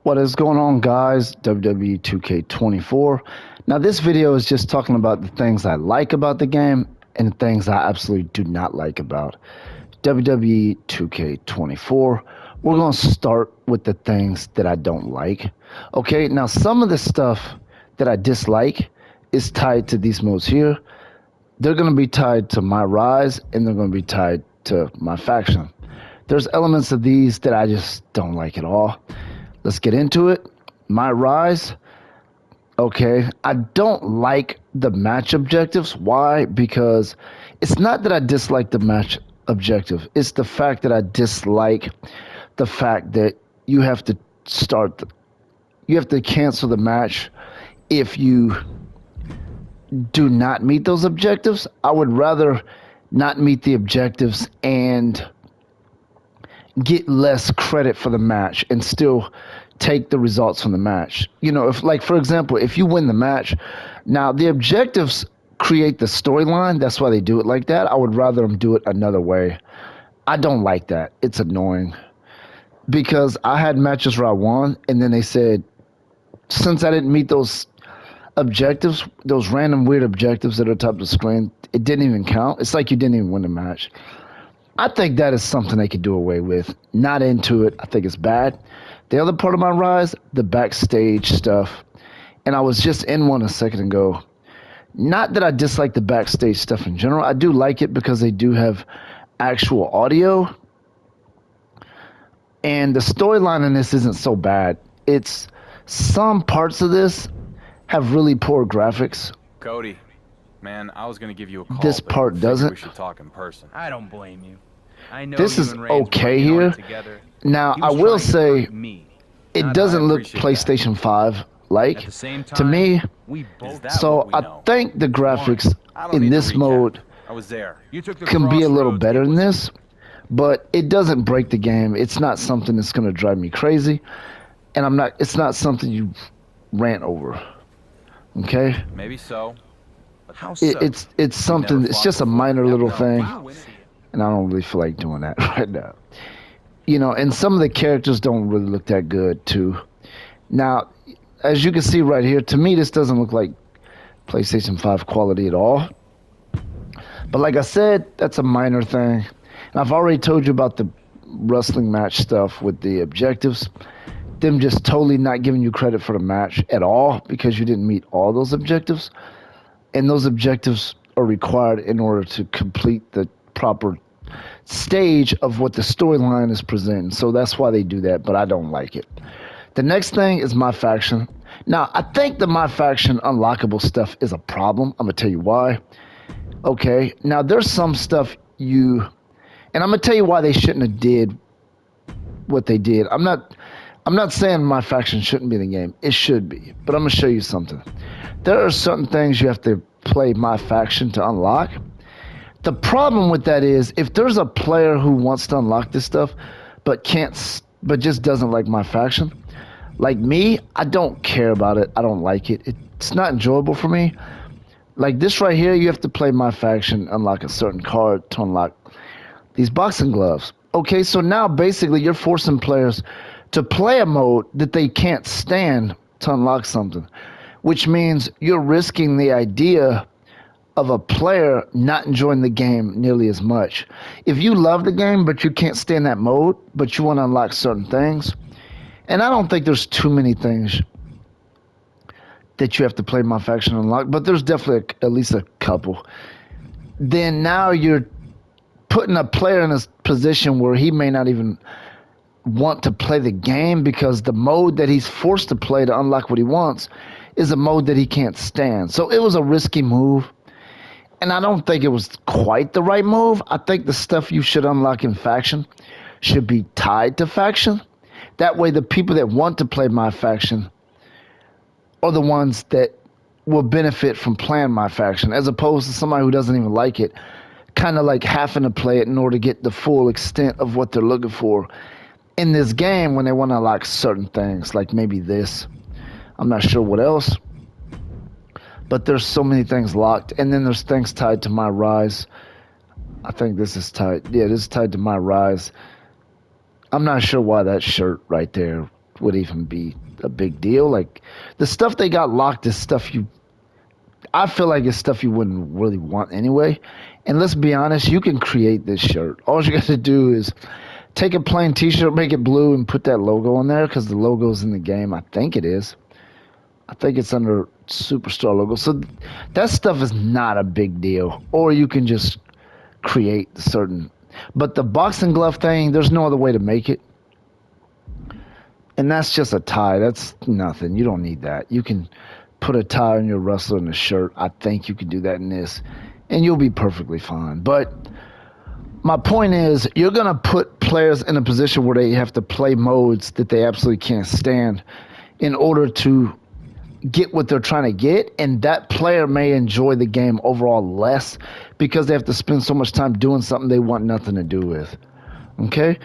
What is going on, guys? WWE 2K24. Now, this video is just talking about the things I like about the game and things I absolutely do not like about WWE 2K24. We're going to start with the things that I don't like. Okay, now some of the stuff that I dislike is tied to these modes here. They're going to be tied to my rise and they're going to be tied to my faction. There's elements of these that I just don't like at all. Let's get into it. My rise. Okay, I don't like the match objectives. Why? Because it's not that I dislike the match objective. It's the fact that I dislike the fact that you have to you have to cancel the match if you do not meet those objectives. I would rather not meet the objectives and get less credit for the match and still take the results from the match. You know, if, like, for example, if you win the match, now the objectives create the storyline. That's why they do it like that. I would rather them do it another way. I don't like that. It's annoying because I had matches where I won and then they said, since I didn't meet those objectives, those random weird objectives that are top of the screen, it didn't even count. It's like you didn't even win the match. I think that is something they could do away with. Not into it. I think it's bad. The other part of my rise, the backstage stuff. And I was just in one a second ago. Not that I dislike the backstage stuff in general. I do like it because they do have actual audio. And the storyline in this isn't so bad. It's some parts of this have really poor graphics. Cody, man, I was gonna give you a call. This part doesn't. We should talk in person. I don't blame you. I know this is okay here. Now, I will say it doesn't look PlayStation 5 like to me. So I think the graphics in this mode can be a little better than this, but it doesn't break the game. It's not something that's going to drive me crazy, and it's not something you rant over. Okay? Maybe so. How so? It's something. It's just a minor little thing, and I don't really feel like doing that right now. You know, and some of the characters don't really look that good too. Now, as you can see right here, to me this doesn't look like PlayStation 5 quality at all. But like I said, that's a minor thing. And I've already told you about the wrestling match stuff with the objectives. Them just totally not giving you credit for the match at all because you didn't meet all those objectives. And those objectives are required in order to complete the proper stage of what the storyline is presenting. So that's why they do that, but I don't like it. The next thing is my faction. Now, I think the my faction unlockable stuff is a problem. I'm gonna tell you why. Okay, now there's some stuff and I'm gonna tell you why they shouldn't have did what they did. I'm not saying my faction shouldn't be in the game. It should be, but I'm gonna show you something. There are certain things you have to play my faction to unlock. The problem with that is if there's a player who wants to unlock this stuff but just doesn't like my faction, like me, I don't care about it. I don't like it. It's not enjoyable for me. Like this right here, you have to play my faction, unlock a certain card to unlock these boxing gloves. Okay, so now basically you're forcing players to play a mode that they can't stand to unlock something, which means you're risking the idea of a player not enjoying the game nearly as much. If you love the game, but you can't stand that mode, but you want to unlock certain things, and I don't think there's too many things that you have to play my faction unlock, but there's definitely at least a couple. Then now you're putting a player in a position where he may not even want to play the game because the mode that he's forced to play to unlock what he wants is a mode that he can't stand. So it was a risky move. And I don't think it was quite the right move. I think the stuff you should unlock in faction should be tied to faction. That way the people that want to play my faction are the ones that will benefit from playing my faction, as opposed to somebody who doesn't even like it, kind of like having to play it in order to get the full extent of what they're looking for in this game when they want to unlock certain things, like maybe this. I'm not sure what else. But there's so many things locked. And then there's things tied to my rise. I think this is tied. Yeah, this is tied to my rise. I'm not sure why that shirt right there would even be a big deal. Like the stuff they got locked is stuff I feel like it's stuff you wouldn't really want anyway. And let's be honest, you can create this shirt. All you got to do is take a plain T-shirt, make it blue, and put that logo on there because the logo's in the game. I think it is. I think it's under Superstar logo. So that stuff is not a big deal. Or you can just create certain. But the boxing glove thing, there's no other way to make it. And that's just a tie. That's nothing. You don't need that. You can put a tie on your wrestler and a shirt. I think you can do that in this. And you'll be perfectly fine. But my point is, you're going to put players in a position where they have to play modes that they absolutely can't stand in order to get what they're trying to get, and that player may enjoy the game overall less because they have to spend so much time doing something they want nothing to do with. Okay?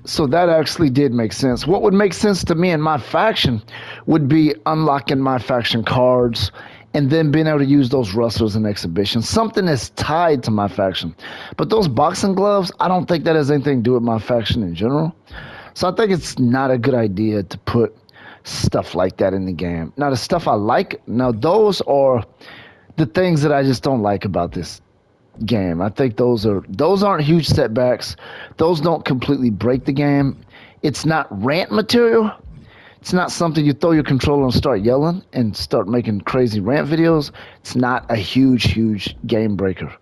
So that actually did make sense. What would make sense to me in my faction would be unlocking my faction cards and then being able to use those wrestlers in exhibitions. Something that's tied to my faction. But those boxing gloves, I don't think that has anything to do with my faction in general. So I think it's not a good idea to put stuff like that in the game. Now, the stuff I like, now those are the things that I just don't like about this game. I think those aren't huge setbacks. Those don't completely break the game. It's not rant material. It's not something you throw your controller and start yelling and start making crazy rant videos. It's not a huge game breaker.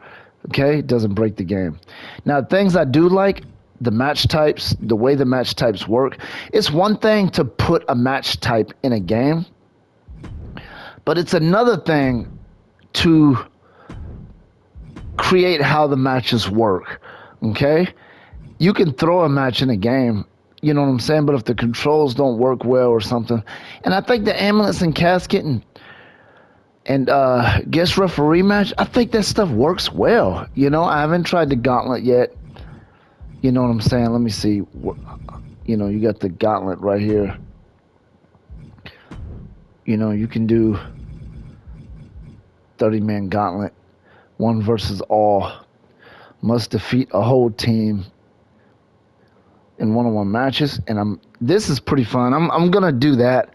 Okay? It doesn't break the game. Now, things I do like, the match types, the way the match types work. It's one thing to put a match type in a game, but it's another thing to create how the matches work, okay? You can throw a match in a game, you know what I'm saying, but if the controls don't work well or something, and I think the ambulance and casket and guest referee match, I think that stuff works well. You know, I haven't tried the gauntlet yet. You know what I'm saying? Let me see. You know, you got the gauntlet right here. You know, you can do 30-man gauntlet, 1 versus all. Must defeat a whole team in one-on-one matches. And this is pretty fun. I'm gonna do that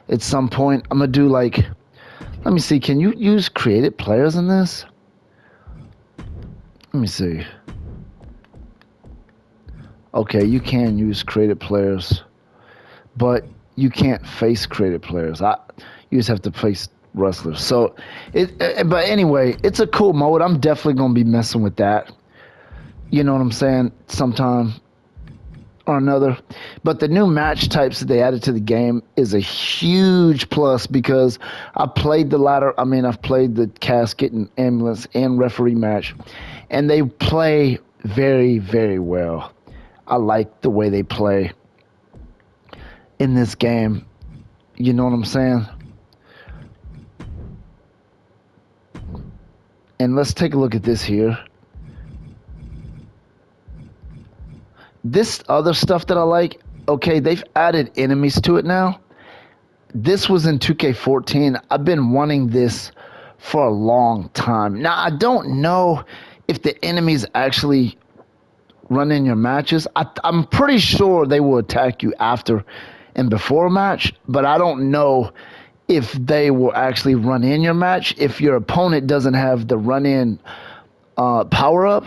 at some point. I'm gonna do like, let me see. Can you use created players in this? Let me see. Okay, you can use created players, but you can't face created players. You just have to face wrestlers. So, but anyway, it's a cool mode. I'm definitely gonna be messing with that. You know what I'm saying? Sometime or another. But the new match types that they added to the game is a huge plus because I've played I've played the casket and ambulance and referee match, and they play very, very well. I like the way they play in this game. You know what I'm saying? And let's take a look at this here. This other stuff that I like, okay, they've added enemies to it now. This was in 2K14. I've been wanting this for a long time. Now, I don't know if the enemies actually run in your matches. I'm pretty sure they will attack you after and before a match, but I don't know if they will actually run in your match if your opponent doesn't have the run-in power-up.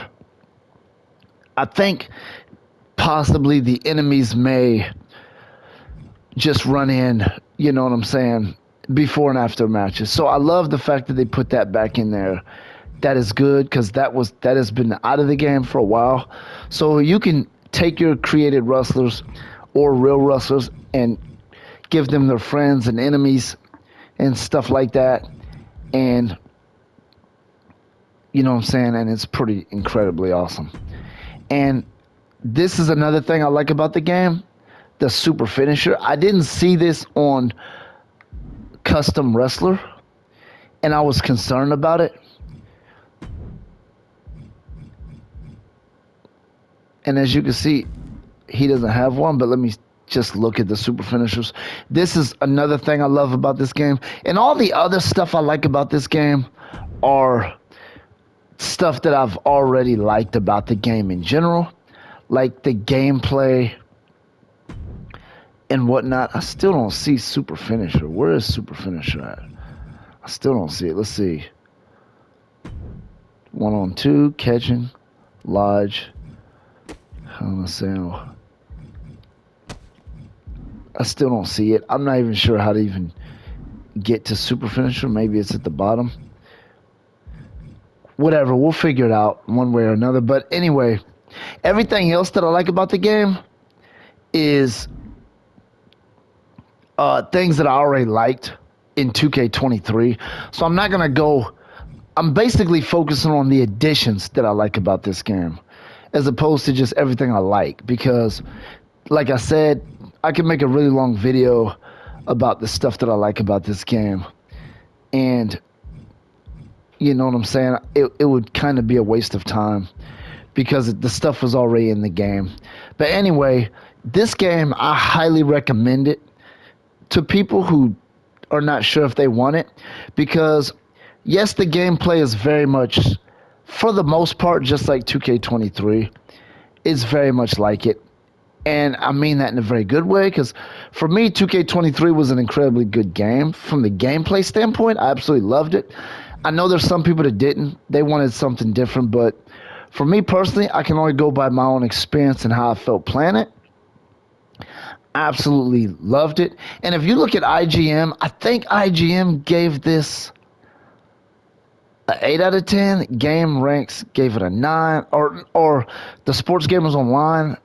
I think possibly the enemies may just run in, you know what I'm saying, before and after matches. So I love the fact that they put that back in there. That is good because that has been out of the game for a while. So you can take your created wrestlers or real wrestlers and give them their friends and enemies and stuff like that. And you know what I'm saying? And it's pretty incredibly awesome. And this is another thing I like about the game, the super finisher. I didn't see this on Custom Wrestler, and I was concerned about it. And as you can see, he doesn't have one, but let me just look at the super finishers. This is another thing I love about this game. And all the other stuff I like about this game are stuff that I've already liked about the game in general. Like the gameplay, and whatnot. I still don't see Super Finisher. Where is Super Finisher at? I still don't see it. Let's see. 1-on-2, catching, Lodge. I still don't see it. I'm not even sure how to even get to Super Finisher. Maybe it's at the bottom. Whatever, we'll figure it out one way or another. But anyway, everything else that I like about the game is things that I already liked in 2K23. So I'm not going to go... I'm basically focusing on the additions that I like about this game, as opposed to just everything I like. Because, like I said, I can make a really long video about the stuff that I like about this game. And, you know what I'm saying? It would kind of be a waste of time because the stuff was already in the game. But anyway, this game, I highly recommend it to people who are not sure if they want it. Because, yes, the gameplay is very much, for the most part, just like 2K23. It's very much like it. And I mean that in a very good way, because for me, 2K23 was an incredibly good game. From the gameplay standpoint, I absolutely loved it. I know there's some people that didn't. They wanted something different, but for me personally, I can only go by my own experience and how I felt playing it. I absolutely loved it. And if you look at IGM, I think IGM gave this an 8 out of 10. Game Ranks gave it a 9. Or the Sports Gamers Online,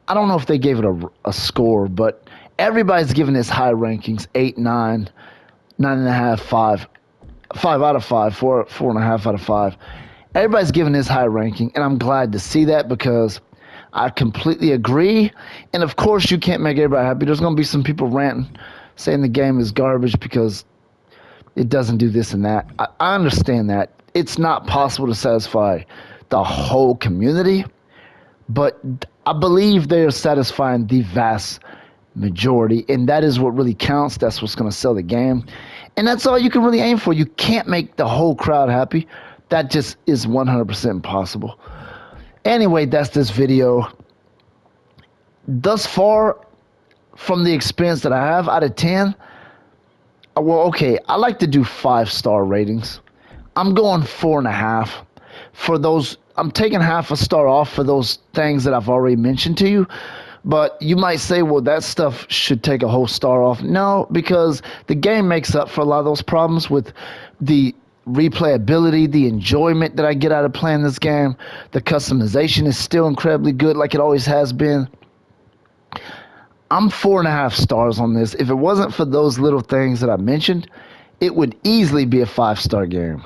I don't know if they gave it a score, but everybody's giving this high rankings, 8, 9, 9.5, 5. 5 out of 5, 4.5 out of 5. Everybody's giving this high ranking, and I'm glad to see that because I completely agree. And of course, you can't make everybody happy. There's going to be some people ranting, saying the game is garbage because it doesn't do this and that. I understand that. It's not possible to satisfy the whole community, but I believe they are satisfying the vast majority, and that is what really counts. That's what's going to sell the game. And that's all you can really aim for. You can't make the whole crowd happy. That just is 100% impossible. Anyway, that's this video. Thus far, from the experience that I have, out of 10, well, okay, I like to do 5-star ratings. I'm going 4.5 for those. I'm taking half a star off for those things that I've already mentioned to you. But you might say, well, that stuff should take a whole star off. No, because the game makes up for a lot of those problems with the replayability, the enjoyment that I get out of playing this game. The customization is still incredibly good like it always has been. I'm 4.5 stars on this. If it wasn't for those little things that I mentioned, it would easily be a 5-star game.